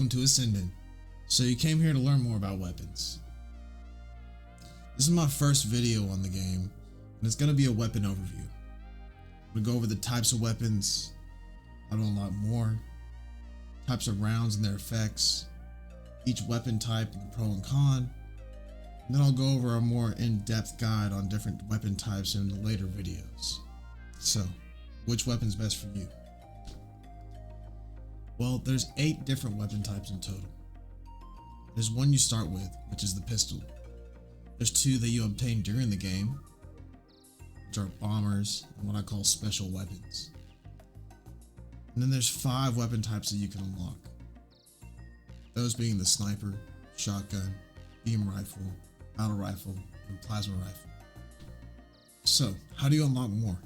welcome to Ascendant. So you came here to learn more about weapons. This is my first video on the game, and it's going to be a weapon overview. I'm going to go over the types of weapons, how to unlock more, types of rounds and their effects, each weapon type and the pro and con, and then I'll go over a more in-depth guide on different weapon types in the later videos. So, which weapon's best for you? Well, there's 8 different weapon types in total. There's one you start with, which is the pistol. There's 2 that you obtain during the game, which are bombers and what I call special weapons. And then there's 5 weapon types that you can unlock. Those being the sniper, shotgun, beam rifle, battle rifle, and plasma rifle. So, how do you unlock more?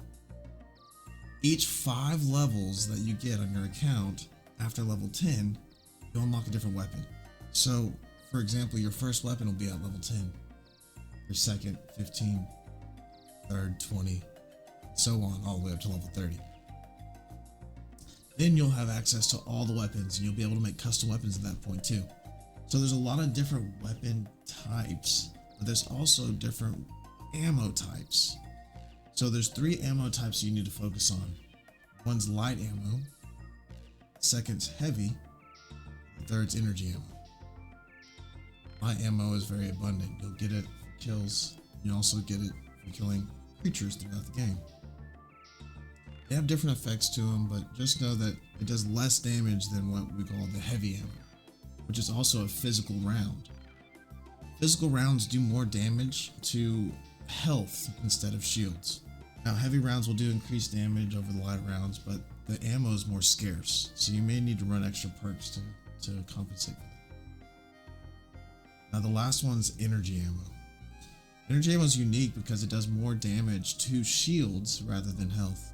Each 5 levels that you get on your account after level 10, you'll unlock a different weapon. So, for example, your first weapon will be at level 10, your second, 15, third, 20, so on, all the way up to level 30. Then you'll have access to all the weapons, and you'll be able to make custom weapons at that point too. So there's a lot of different weapon types, but there's also different ammo types. So there's 3 ammo types you need to focus on. One's light ammo, second's heavy, and third's energy ammo. Light ammo is very abundant. You'll get it for kills. You also get it for killing creatures throughout the game. They have different effects to them, but just know that it does less damage than what we call the heavy ammo, which is also a physical round. Physical rounds do more damage to health instead of shields. Now, heavy rounds will do increased damage over the light rounds, but the ammo is more scarce, so you may need to run extra perks to compensate for that. Now, the last one's energy ammo. Energy ammo is unique because it does more damage to shields rather than health.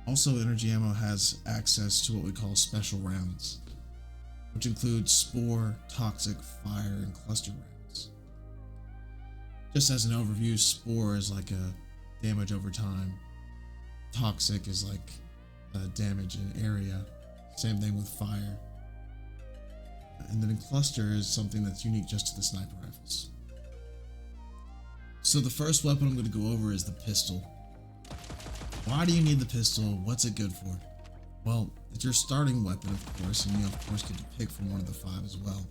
Also, energy ammo has access to what we call special rounds, which include spore, toxic, fire, and cluster rounds. Just as an overview, spore is like a damage over time. Toxic is like damage in area. Same thing with fire. And then cluster is something that's unique just to the sniper rifles. So the first weapon I'm going to go over is the pistol. Why do you need the pistol? What's it good for? Well, it's your starting weapon, of course, and you of course get to pick from one of the 5 as well.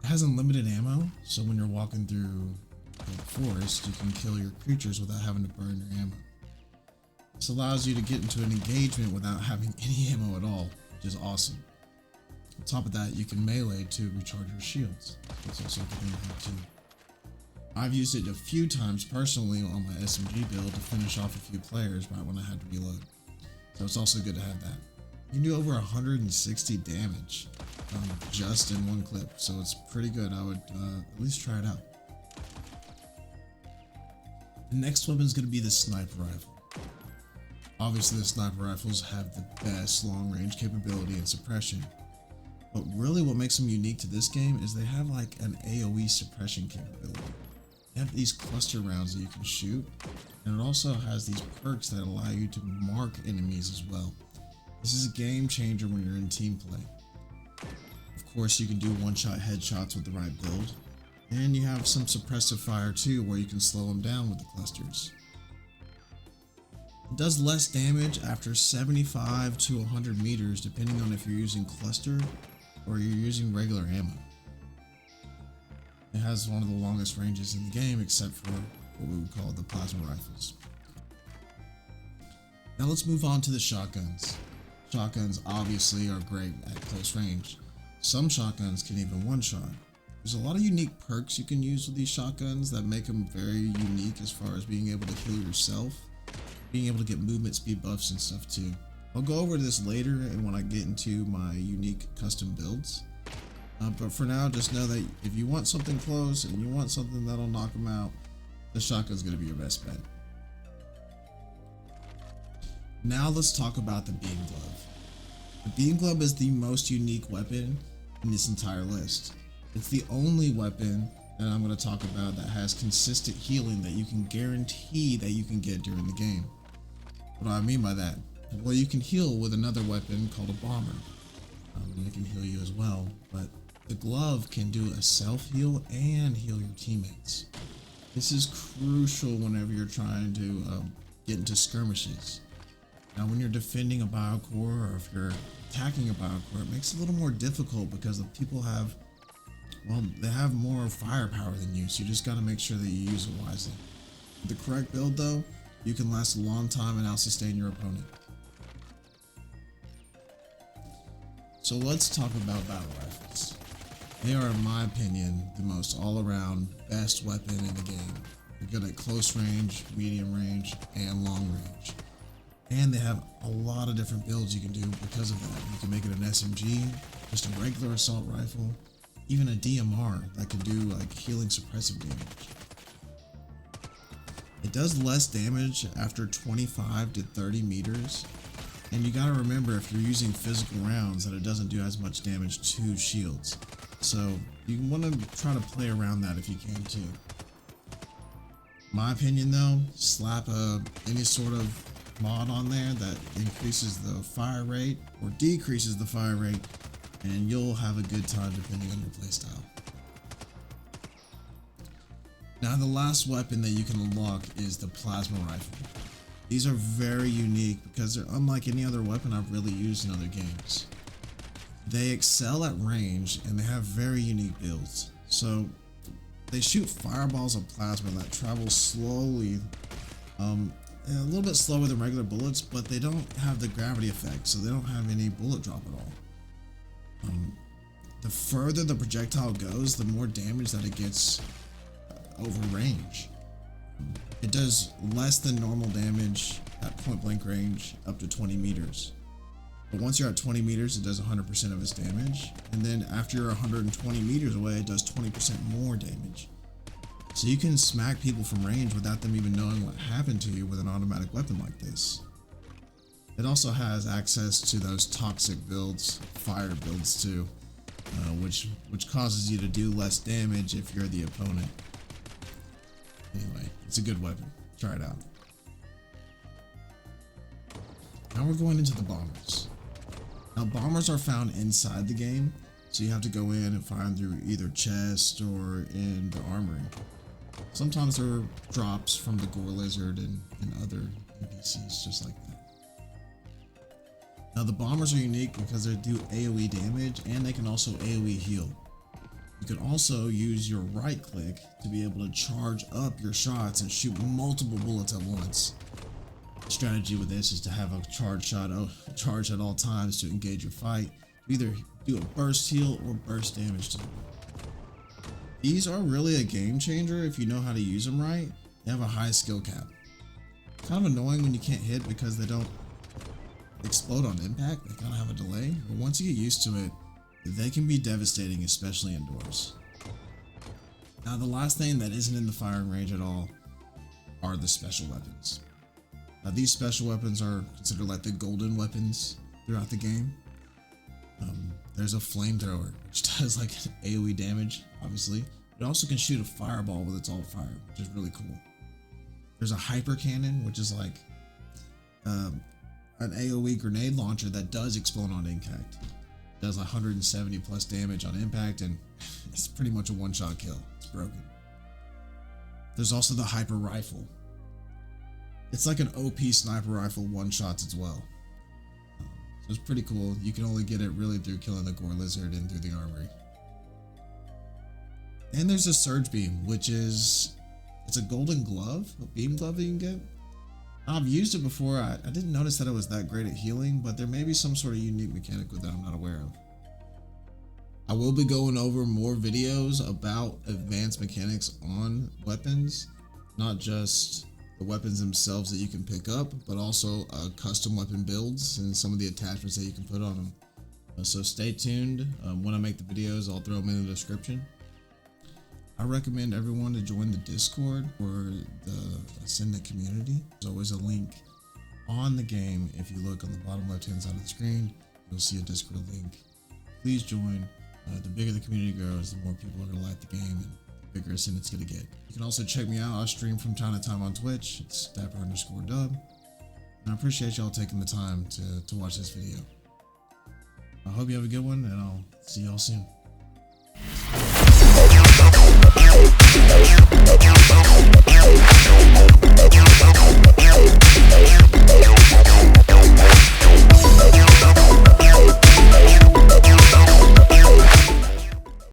It has unlimited ammo, so when you're walking through the forest, you can kill your creatures without having to burn your ammo. This allows you to get into an engagement without having any ammo at all, which is awesome. On top of that, you can melee to recharge your shields. That's also a good thing to have too. I've used it a few times personally on my SMG build to finish off a few players right when I had to reload. So it's also good to have that. You can do over 160 damage just in one clip, so it's pretty good. I would at least try it out. The next weapon is going to be the sniper rifle. Obviously, the sniper rifles have the best long-range capability and suppression. But really what makes them unique to this game is they have like an AoE suppression capability. They have these cluster rounds that you can shoot, and it also has these perks that allow you to mark enemies as well. This is a game changer when you're in team play. Of course, you can do one-shot headshots with the right build, and you have some suppressive fire too, where you can slow them down with the clusters. It does less damage after 75 to 100 meters, depending on if you're using cluster or you're using regular ammo. It has one of the longest ranges in the game, except for what we would call the plasma rifles. Now let's move on to the shotguns. Shotguns obviously are great at close range. Some shotguns can even one-shot. There's a lot of unique perks you can use with these shotguns that make them very unique as far as being able to heal yourself, being able to get movement speed buffs and stuff too. I'll go over this later and when I get into my unique custom builds. But for now, just know that if you want something close and you want something that'll knock them out, the shotgun's going to be your best bet. Now let's talk about the beam glove. The beam glove is the most unique weapon in this entire list. It's the only weapon that I'm going to talk about that has consistent healing that you can guarantee that you can get during the game. What do I mean by that? Well, you can heal with another weapon called a bomber. and it can heal you as well. But the glove can do a self heal and heal your teammates. This is crucial whenever you're trying to get into skirmishes. Now, when you're defending a biocore, or if you're attacking a biocore, it makes it a little more difficult because the people have, well, they have more firepower than you, so you just got to make sure that you use it wisely. With the correct build, though, you can last a long time and out-sustain your opponent. So let's talk about battle rifles. They are, in my opinion, the most all-around best weapon in the game. They're good at close range, medium range, and long range. And they have a lot of different builds you can do because of that. You can make it an SMG, just a regular assault rifle, even a DMR that can do like healing suppressive damage. It does less damage after 25 to 30 meters. And you gotta remember, if you're using physical rounds, that it doesn't do as much damage to shields. So you want to try to play around that if you can too. My opinion though, slap any sort of mod on there that increases the fire rate or decreases the fire rate, and you'll have a good time depending on your playstyle. Now the last weapon that you can unlock is the plasma rifle. These are very unique because they're unlike any other weapon I've really used in other games. They excel at range and they have very unique builds. So they shoot fireballs of plasma that travel slowly, a little bit slower than regular bullets, but they don't have the gravity effect, so they don't have any bullet drop at all. The further the projectile goes, the more damage that it gets over range. It does less than normal damage at point blank range up to 20 meters. But once you're at 20 meters, it does 100% of its damage. And then after you're 120 meters away, it does 20% more damage. So you can smack people from range without them even knowing what happened to you with an automatic weapon like this. It also has access to those toxic builds, fire builds too, which causes you to do less damage if you're the opponent. Anyway, it's a good weapon. Try it out. Now we're going into the bombers. Now bombers are found inside the game, so you have to go in and find through either chest or in the armory. Sometimes there are drops from the gore lizard and other NPCs just like that. Now the bombers are unique because they do AoE damage and they can also AoE heal. You can also use your right click to be able to charge up your shots and shoot multiple bullets at once. The strategy with this is to have a charge at all times to engage your fight. Either do a burst heal or burst damage to them. These are really a game changer if you know how to use them right. They have a high skill cap. Kind of annoying when you can't hit because they don't explode on impact. They kind of have a delay, but once you get used to it, they can be devastating, especially indoors. Now the last thing that isn't in the firing range at all are the special weapons. Now these special weapons are considered like the golden weapons throughout the game. There's a flamethrower, which does like AoE damage, obviously. It also can shoot a fireball with its alt fire, which is really cool. There's a hyper cannon, which is like an AoE grenade launcher that does explode on impact. It does 170 plus damage on impact, and it's pretty much a one-shot kill. It's broken. There's also the hyper rifle. It's like an OP sniper rifle, one-shots as well. So it's pretty cool. You can only get it really through killing the gore lizard and through the armory. And there's a surge beam, which is, it's a golden glove, a beam glove that you can get. I've used it before. I didn't notice that it was that great at healing, but there may be some sort of unique mechanic with that I'm not aware of. I will be going over more videos about advanced mechanics on weapons, not just the weapons themselves that you can pick up, but also custom weapon builds and some of the attachments that you can put on them. So stay tuned. When I make the videos, I'll throw them in the description. I recommend everyone to join the Discord or the Ascendant community. There's always a link on the game. If you look on the bottom left hand side of the screen, you'll see a Discord link. Please join. The bigger the community grows, the more people are going to like the game and the bigger Ascendant's going to get. You can also check me out. I stream from time to time on Twitch. It's Dapper_Dub. And I appreciate y'all taking the time to watch this video. I hope you have a good one, and I'll see y'all soon.